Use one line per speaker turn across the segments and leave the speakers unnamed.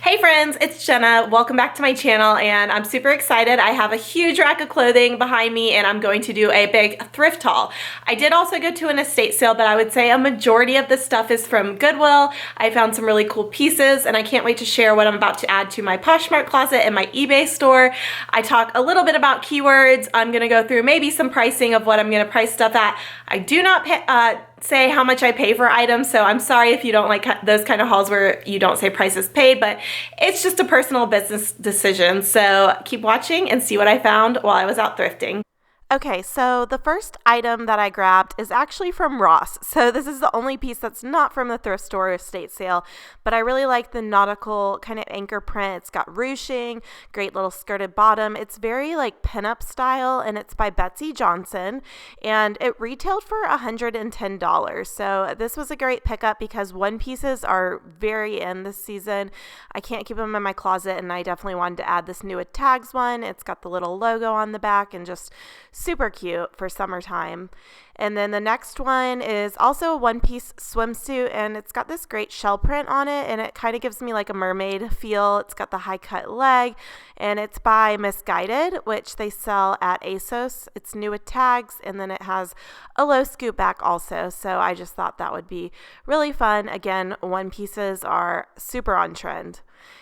Hey friends, it's Jenna. Welcome back to my channel and I'm super excited. I have a huge rack of clothing behind me and I'm going to do a big thrift haul. I did also go to an estate sale, but I would say a majority of this stuff is from Goodwill. I found some really cool pieces and I can't wait to share what I'm about to add to my Poshmark closet and my eBay store. I talk a little bit about keywords. I'm gonna go through maybe some pricing of what I'm gonna price stuff at. I do not say how much I pay for items, so I'm sorry if you don't like those kind of hauls where you don't say prices paid, but it's just a personal business decision. So keep watching and see what I found while I was out thrifting. Okay, so the first item that I grabbed is actually from Ross. So this is the only piece that's not from the thrift store or estate sale, but I really like the nautical kind of anchor print. It's got ruching, great little skirted bottom. It's very like pinup style and it's by Betsy Johnson and it retailed for $110. So this was a great pickup because one pieces are very in this season. I can't keep them in my closet and I definitely wanted to add this new with tags one. It's got the little logo on the back and just super cute for summertime. And then the next one is also a one-piece swimsuit and it's got this great shell print on it and it kind of gives me like a mermaid feel. It's got the high cut leg and it's by Misguided, which they sell at ASOS. It's new with tags and then it has a low scoop back also. So I just thought that would be really fun. Again, one pieces are super on trend.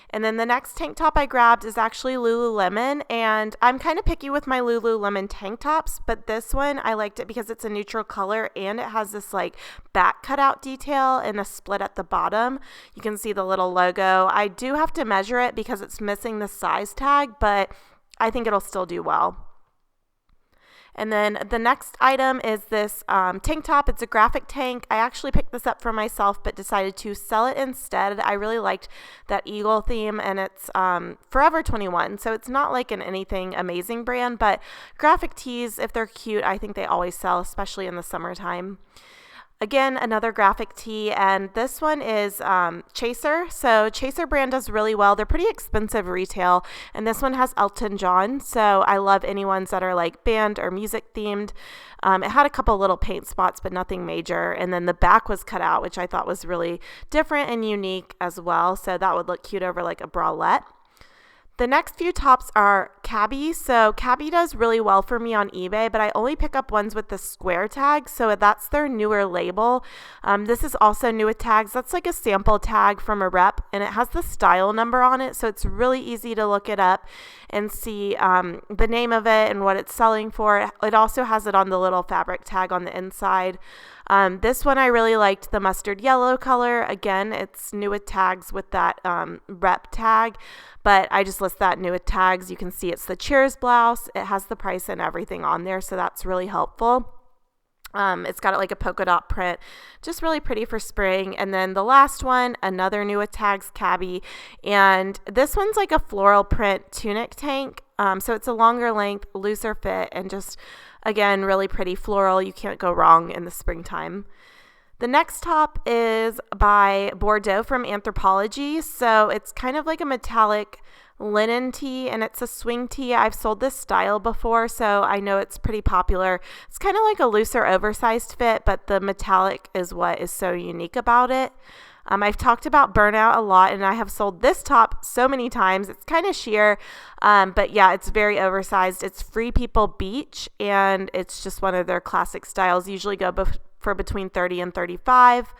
And then the next tank top I grabbed is actually Lululemon, and I'm kind of picky with my Lululemon tank tops, but this one I liked it because it's a neutral color and it has this like back cutout detail and a split at the bottom. You can see the little logo. I do have to measure it because it's missing the size tag, but I think it'll still do well. And then the next item is this tank top. It's a graphic tank. I actually picked this up for myself but decided to sell it instead. I really liked that eagle theme and it's Forever 21. So it's not like an anything amazing brand, but graphic tees, if they're cute, I think they always sell, especially in the summertime. Again, another graphic tee, and this one is Chaser. So Chaser brand does really well. They're pretty expensive retail, and this one has Elton John. So I love any ones that are like band or music themed. It had a couple little paint spots, but nothing major. And then the back was cut out, which I thought was really different and unique as well. So that would look cute over like a bralette. The next few tops are Cabby. So Cabby does really well for me on eBay, but I only pick up ones with the square tag. So that's their newer label. This is also new with tags. That's like a sample tag from a rep and it has the style number on it. So it's really easy to look it up and see the name of it and what it's selling for. It also has it on the little fabric tag on the inside. This one I really liked the mustard yellow color. Again, it's new with tags with that rep tag, but I just list that new with tags. You can see it's the Cheers blouse. It has the price and everything on there, so that's really helpful. It's got like a polka dot print, just really pretty for spring. And then the last one, another new with tags Cabby, and this one's like a floral print tunic tank. So it's a longer length, looser fit, and just again really pretty floral. You can't go wrong in the springtime. The next top is by Bordeaux from Anthropologie. So it's kind of like a metallic linen tee and it's a swing tee. I've sold this style before, so I know it's pretty popular. It's kind of like a looser oversized fit, but the metallic is what is so unique about it. I've talked about burnout a lot and I have sold this top so many times. It's kind of sheer, but yeah, it's very oversized. It's Free People Beach and it's just one of their classic styles. Usually go for between 30 and 35.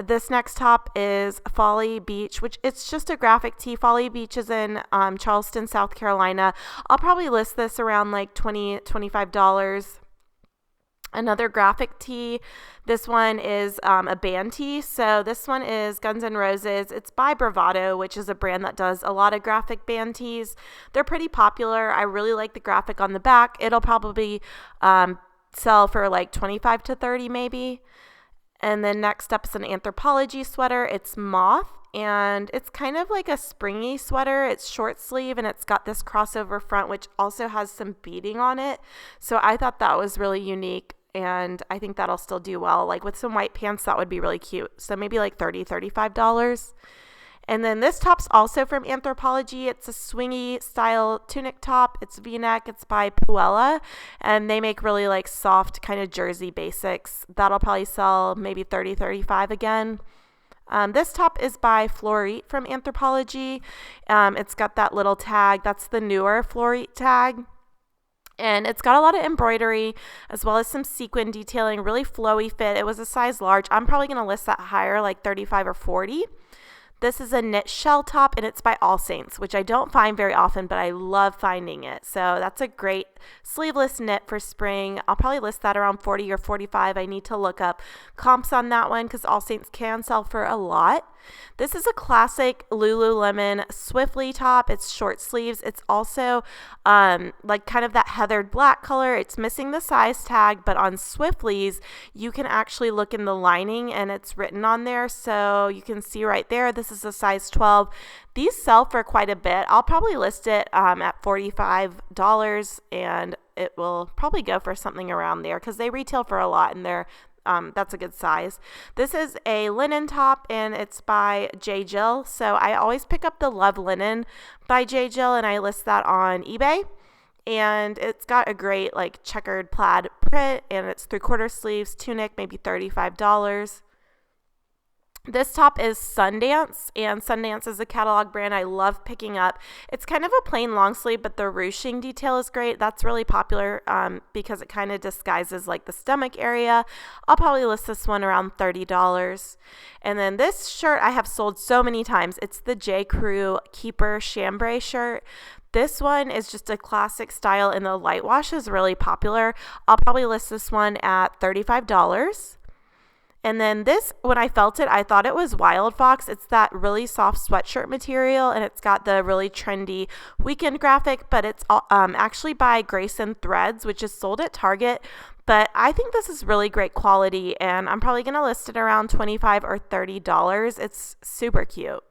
This next top is Folly Beach, which it's just a graphic tee. Folly Beach is in Charleston, South Carolina. I'll probably list this around like $20, $25. Another graphic tee. This one is a band tee. So this one is Guns N' Roses. It's by Bravado, which is a brand that does a lot of graphic band tees. They're pretty popular. I really like the graphic on the back. It'll probably sell for like 25 to 30 maybe. And then next up is an Anthropologie sweater. It's Moth and it's kind of like a springy sweater. It's short sleeve and it's got this crossover front which also has some beading on it. So I thought that was really unique and I think that'll still do well. Like with some white pants, that would be really cute. So maybe like $30, $35. And then this top's also from Anthropologie. It's a swingy style tunic top. It's V-neck. It's by Puella. And they make really like soft kind of jersey basics. That'll probably sell maybe $30, $35 again. This top is by Florite from Anthropologie. It's got that little tag. That's the newer Florite tag. And it's got a lot of embroidery as well as some sequin detailing, really flowy fit. It was a size large. I'm probably going to list that higher, like 35 or 40. This is a knit shell top, and it's by All Saints, which I don't find very often, but I love finding it. So that's a great sleeveless knit for spring. I'll probably list that around 40 or 45. I need to look up comps on that one because All Saints can sell for a lot. This is a classic Lululemon Swiftly top. It's short sleeves. It's also like kind of that heathered black color. It's missing the size tag, but on Swiftly's, you can actually look in the lining and it's written on there. So you can see right there, this is a size 12. These sell for quite a bit. I'll probably list it at $45 and it will probably go for something around there because they retail for a lot and they're that's a good size. This is a linen top and it's by J. Jill. So I always pick up the Love Linen by J. Jill and I list that on eBay. And it's got a great like checkered plaid print and it's 3/4 sleeves, tunic, maybe $35. This top is Sundance, and Sundance is a catalog brand I love picking up. It's kind of a plain long sleeve, but the ruching detail is great. That's really popular because it kind of disguises like the stomach area. I'll probably list this one around $30. And then this shirt I have sold so many times. It's the J. Crew Keeper Chambray shirt. This one is just a classic style, and the light wash is really popular. I'll probably list this one at $35. And then this, when I felt it, I thought it was Wild Fox. It's that really soft sweatshirt material, and it's got the really trendy weekend graphic, but it's actually by Grayson Threads, which is sold at Target. But I think this is really great quality, and I'm probably going to list it around $25 or $30. It's super cute.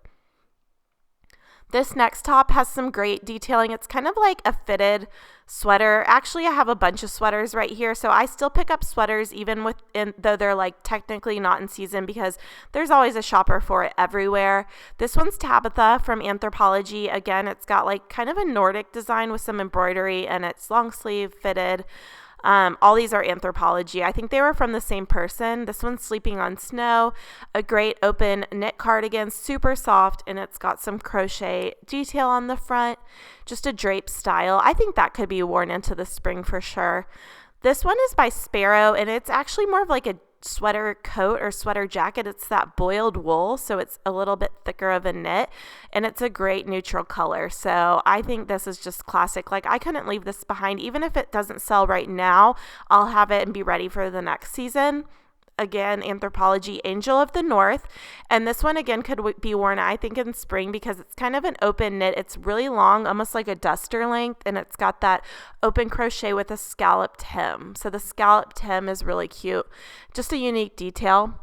This next top has some great detailing. It's kind of like a fitted sweater. Actually, I have a bunch of sweaters right here, so I still pick up sweaters even though they're like technically not in season because there's always a shopper for it everywhere. This one's Tabitha from Anthropologie. Again, it's got like kind of a Nordic design with some embroidery and it's long sleeve fitted. All these are Anthropologie. I think they were from the same person. This one's Sleeping on Snow, a great open knit cardigan, super soft, and it's got some crochet detail on the front, just a drape style. I think that could be worn into the spring for sure. This one is by Sparrow, and it's actually more of like a sweater coat or sweater jacket. It's that boiled wool, so it's a little bit thicker of a knit, and it's a great neutral color. So I think this is just classic. Like, I couldn't leave this behind. Even if it doesn't sell right now, I'll have it and be ready for the next season. Again, Anthropologie Angel of the North. And this one, again, could be worn, I think, in spring because it's kind of an open knit. It's really long, almost like a duster length, and it's got that open crochet with a scalloped hem. So the scalloped hem is really cute. Just a unique detail.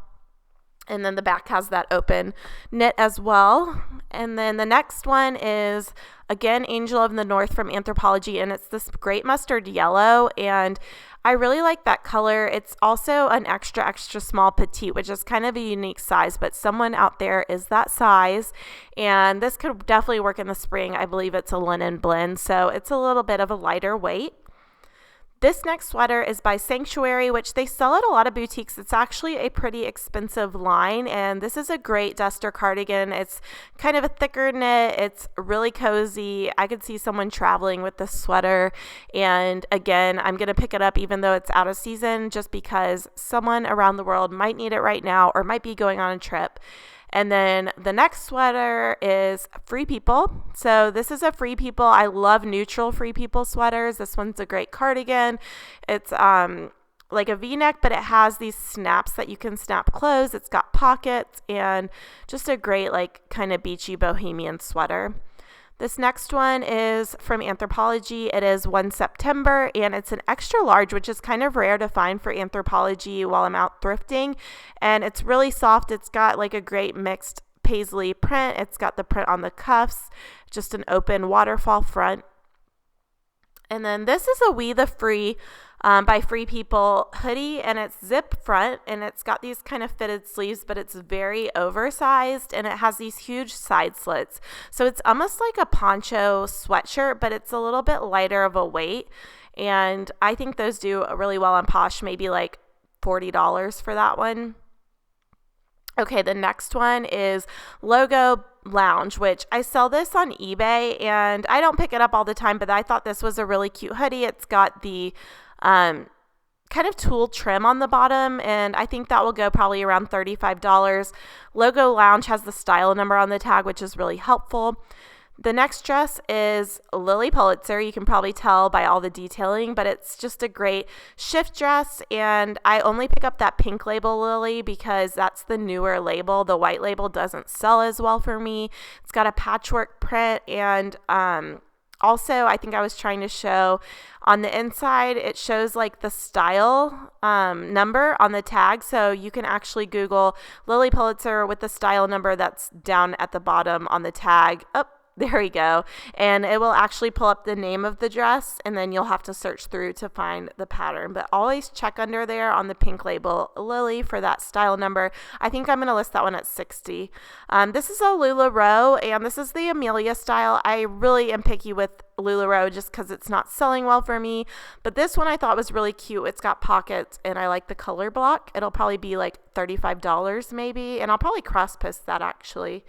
And then the back has that open knit as well. And then the next one is, again, Angel of the North from Anthropologie, and it's this great mustard yellow, and I really like that color. It's also an extra small petite, which is kind of a unique size, but someone out there is that size, and this could definitely work in the spring. I believe it's a linen blend, so it's a little bit of a lighter weight. This next sweater is by Sanctuary, which they sell at a lot of boutiques. It's actually a pretty expensive line, and this is a great duster cardigan. It's kind of a thicker knit. It's really cozy. I could see someone traveling with this sweater, and again, I'm going to pick it up even though it's out of season just because someone around the world might need it right now or might be going on a trip. And then the next sweater is Free People. So this is a Free People. I love neutral Free People sweaters. This one's a great cardigan. It's like a V-neck, but it has these snaps that you can snap closed. It's got pockets and just a great like kind of beachy bohemian sweater. This next one is from Anthropologie. It is 1 September, and it's an extra large, which is kind of rare to find for Anthropologie while I'm out thrifting. And it's really soft. It's got like a great mixed paisley print. It's got the print on the cuffs, just an open waterfall front. And then this is a We the Free by Free People hoodie, and it's zip front, and it's got these kind of fitted sleeves, but it's very oversized, and it has these huge side slits. So it's almost like a poncho sweatshirt, but it's a little bit lighter of a weight, and I think those do really well on Posh, maybe like $40 for that one. Okay, the next one is Logo Lounge, which I sell this on eBay, and I don't pick it up all the time, but I thought this was a really cute hoodie. It's got the kind of tulle trim on the bottom, and I think that will go probably around $35. Logo Lounge has the style number on the tag, which is really helpful. The next dress is Lilly Pulitzer. You can probably tell by all the detailing, but it's just a great shift dress, and I only pick up that pink label Lilly because that's the newer label. The white label doesn't sell as well for me. It's got a patchwork print, and also, I think I was trying to show on the inside, it shows like the style number on the tag. So you can actually Google Lilly Pulitzer with the style number that's down at the bottom on the tag. Oh, there we go. And it will actually pull up the name of the dress, and then you'll have to search through to find the pattern. But always check under there on the pink label Lilly for that style number. I think I'm going to list that one at 60. This is a LuLaRoe, and this is the Amelia style. I really am picky with LuLaRoe just because it's not selling well for me. But this one I thought was really cute. It's got pockets, and I like the color block. It'll probably be like $35 maybe, and I'll probably cross post that actually.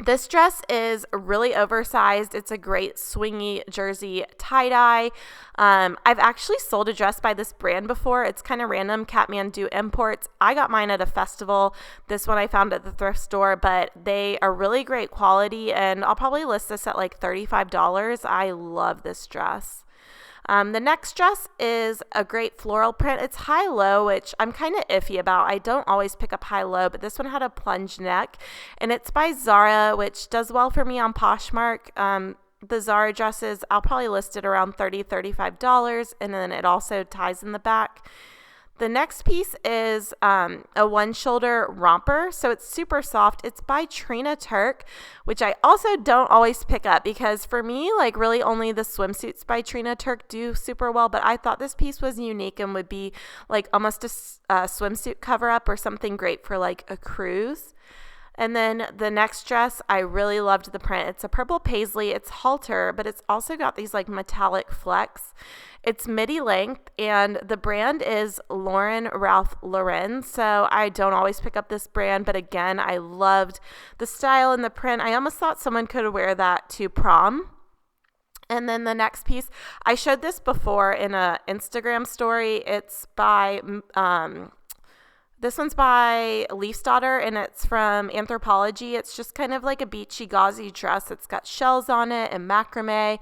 This dress is really oversized. It's a great swingy jersey tie-dye. I've actually sold a dress by this brand before. It's kind of random, Kathmandu Imports. I got mine at a festival. This one I found at the thrift store, but they are really great quality, and I'll probably list this at like $35. I love this dress. The next dress is a great floral print. It's high-low, which I'm kind of iffy about. I don't always pick up high-low, but this one had a plunge neck, and it's by Zara, which does well for me on Poshmark. The Zara dresses, I'll probably list it around $30, $35, and then it also ties in the back. The next piece is a one-shoulder romper, so it's super soft. It's by Trina Turk, which I also don't always pick up because for me, like really only the swimsuits by Trina Turk do super well, but I thought this piece was unique and would be like almost a swimsuit cover-up or something great for like a cruise. And then the next dress, I really loved the print. It's a purple paisley. It's halter, but it's also got these like metallic flecks. It's midi length, and the brand is Lauren Ralph Lauren. So I don't always pick up this brand, but again, I loved the style and the print. I almost thought someone could wear that to prom. And then the next piece, I showed this before in a Instagram story. It's by this one's by Leaf's Daughter, and it's from Anthropology. It's just kind of like a beachy, gauzy dress. It's got shells on it and macrame.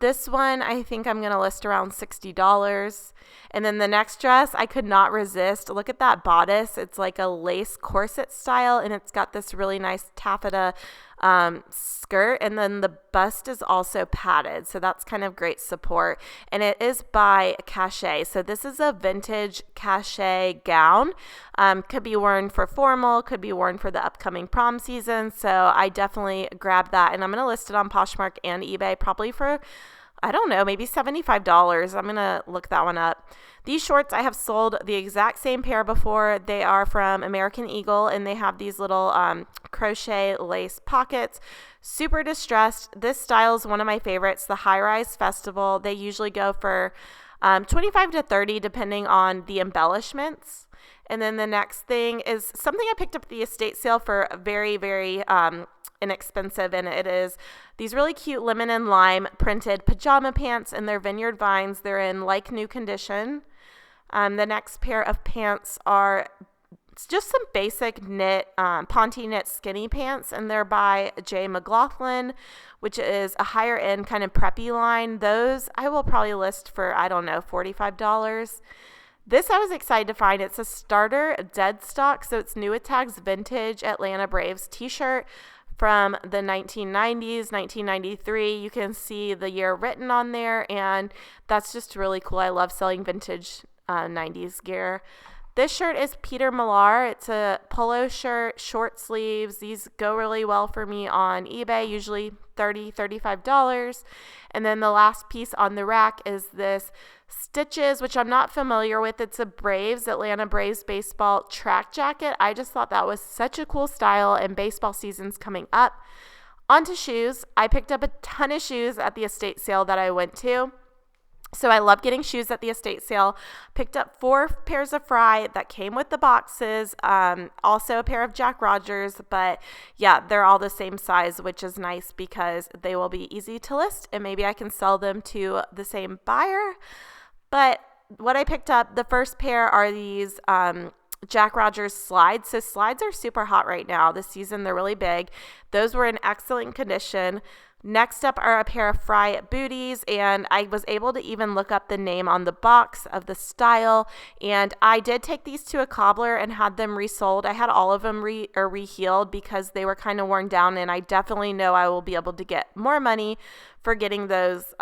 This one, I think I'm going to list around $60. And then the next dress, I could not resist. Look at that bodice. It's like a lace corset style, and it's got this really nice taffeta skirt, and then the bust is also padded, so that's kind of great support. And it is by Cachet, so this is a vintage Cachet gown. Could be worn for formal, could be worn for the upcoming prom season, so I definitely grabbed that, and I'm going to list it on Poshmark and eBay probably for, I don't know, maybe $75. I'm going to look that one up. These shorts, I have sold the exact same pair before. They are from American Eagle, and they have these little crochet lace pockets. Super distressed. This style is one of my favorites, the High Rise Festival. They usually go for $25 to $30 depending on the embellishments. And then the next thing is something I picked up at the estate sale for very, very inexpensive, and it is these really cute lemon and lime printed pajama pants, and they're Vineyard Vines. They're in like new condition. The next pair of pants are just some basic knit, Ponte knit skinny pants, and they're by J. McLaughlin, which is a higher end kind of preppy line. Those I will probably list for, I don't know, $45. This I was excited to find. It's a starter dead stock, so it's New At Tags vintage Atlanta Braves t-shirt from the 1990s, 1993. You can see the year written on there, and that's just really cool. I love selling vintage 90s gear. This shirt is Peter Millar. It's a polo shirt, short sleeves. These go really well for me on eBay, usually $30, $35. And then the last piece on the rack is this Stitches, which I'm not familiar with. It's a Braves, Atlanta Braves baseball track jacket. I just thought that was such a cool style, and baseball season's coming up. On to shoes. I picked up a ton of shoes at the estate sale that I went to. So I love getting shoes at the estate sale. Picked up 4 pairs of Frye that came with the boxes. Also a pair of Jack Rogers, but yeah, they're all the same size, which is nice because they will be easy to list and maybe I can sell them to the same buyer. But what I picked up, the first pair are these Jack Rogers slides. So slides are super hot right now this season. They're really big. Those were in excellent condition. Next up are a pair of Frye Booties, and I was able to even look up the name on the box of the style, and I did take these to a cobbler and had them resold. I had all of them reheeled because they were kind of worn down, and I definitely know I will be able to get more money for getting those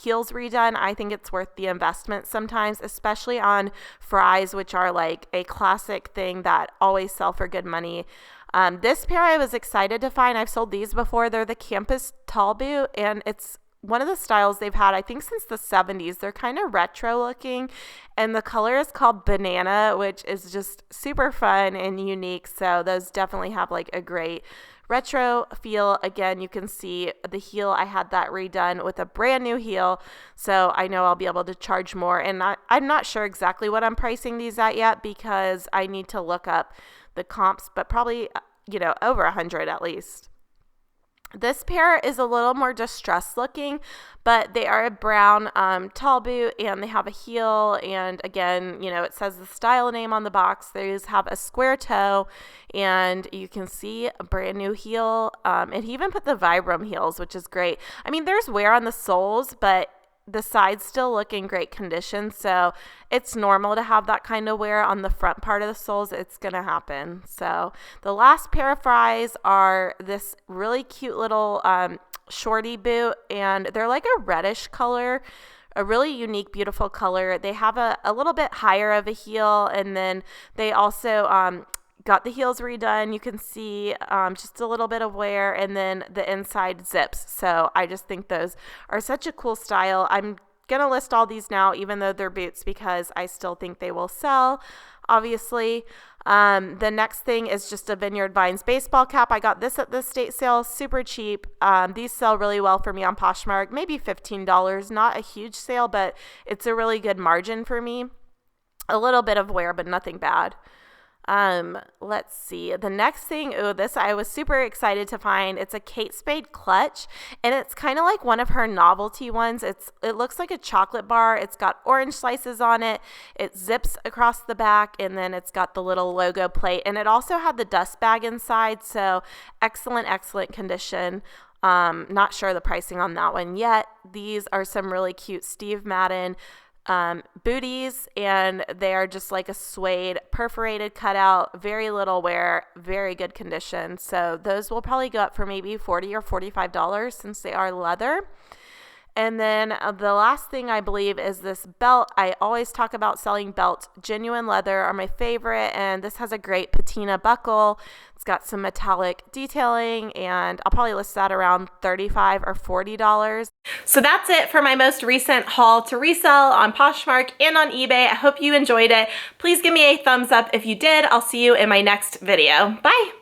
heels redone. I think it's worth the investment sometimes, especially on Fryes, which are like a classic thing that always sell for good money. This pair I was excited to find. I've sold these before. They're the campus tall boot, and it's one of the styles they've had, I think, since the 70s. They're kind of retro looking, and the color is called Banana, which is just super fun and unique. So those definitely have like a great retro feel. Again, you can see the heel. I had that redone with a brand new heel, so I know I'll be able to charge more. And I'm not sure exactly what I'm pricing these at yet because I need to look up the comps, but probably, over 100 at least. This pair is a little more distressed looking, but they are a brown tall boot, and they have a heel, and again, it says the style name on the box. These have a square toe, and you can see a brand new heel, and he even put the Vibram heels, which is great. I mean, there's wear on the soles, but the sides still look in great condition, so it's normal to have that kind of wear on the front part of the soles. It's going to happen. So the last pair of Fryes are this really cute little shorty boot, and they're like a reddish color, a really unique, beautiful color. They have a little bit higher of a heel, and then they also got the heels redone. You can see just a little bit of wear, and then the inside zips. So I just think those are such a cool style. I'm going to list all these now, even though they're boots, because I still think they will sell, obviously. The next thing is just a Vineyard Vines baseball cap. I got this at the estate sale, super cheap. These sell really well for me on Poshmark, maybe $15. Not a huge sale, but it's a really good margin for me. A little bit of wear, but nothing bad. Let's see. The next thing, this I was super excited to find. It's a Kate Spade clutch, and it's kind of like one of her novelty ones. It looks like a chocolate bar. It's got orange slices on it. It zips across the back, and then it's got the little logo plate, and it also had the dust bag inside, so excellent condition. Not sure the pricing on that one yet. These are some really cute Steve Madden booties, and they are just like a suede perforated cutout, very little wear, very good condition. So those will probably go up for maybe $40 or $45 since they are leather. And then the last thing I believe is this belt. I always talk about selling belts. Genuine leather are my favorite, and this has a great patina buckle. It's got some metallic detailing, and I'll probably list that around $35 or $40. So that's it for my most recent haul to resell on Poshmark and on eBay. I hope you enjoyed it. Please give me a thumbs up if you did. I'll see you in my next video. Bye!